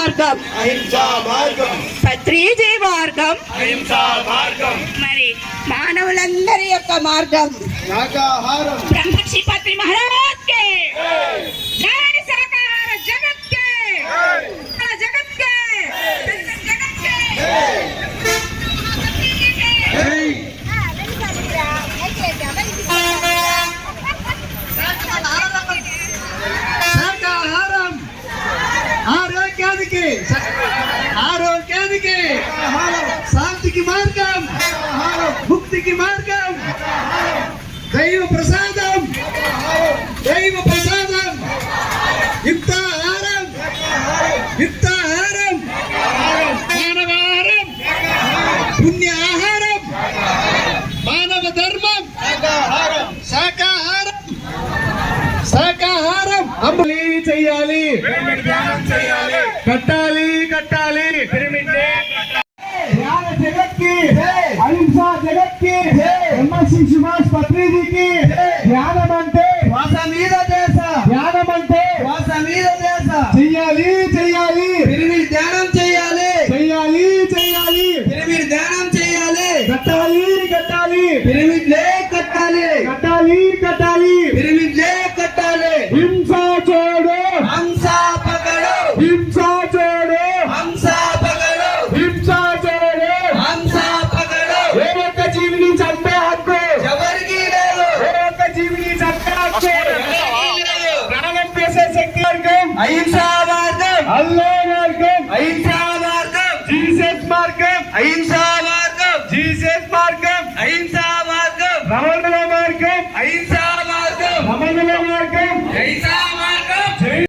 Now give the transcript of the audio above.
మార్గం అహింసా మార్గం, పత్రిజీ మార్గం అహింసా మార్గం, మరి మానవులందరి యొక్క మార్గం శాకాహారం. బ్రహ్మర్షి పత్రి మహారాజ్ కే జై శాకాహార జగత్ కే జగత్ కే జగత్ కే శాకాహారం ఆరోగ్యానికి శాంతికి మార్గం, ముక్తికి మార్గం, దైవ ప్రసాదం యుక్తాహారం మానవాహారం పుణ్యాహారం మానవ ధర్మం శాకాహారం అమలు చెయ్యాలి, కట్టాలి ధ్యాన జగత్ కి అహింసా జగత్ కి బ్రహ్మర్షి సుభాష్ పత్రిజీకి ధ్యానం అంటే శ్వాస మీద దేశ, ధ్యానం అంటే శ్వాస మీద దేశ. చెయ్యాలి పిరిమిడి ధ్యానం చెయ్యాలి పిరిమిడి ధ్యానం చెయ్యాలి. కట్టాలి పిరిమిడ్లే కట్టాలి పిరిమిడ్లే కట్టాలి. హింసా చోడు హంసా పకడో, హింసా చోడు హంసా పకడో, హింసా చోడు హంసా పకడో. ఏ ఒక్క జీవిని చంపే హక్కు ఎవరికి లేదు, ఏ ఒక్క జీవిని చంపే హక్కు ప్రాణం చేసే శక్తి మార్గం అహింసా మార్గం, అల్లా మార్గం అహింసా మార్గం, జీసస్ మార్గం అహింసా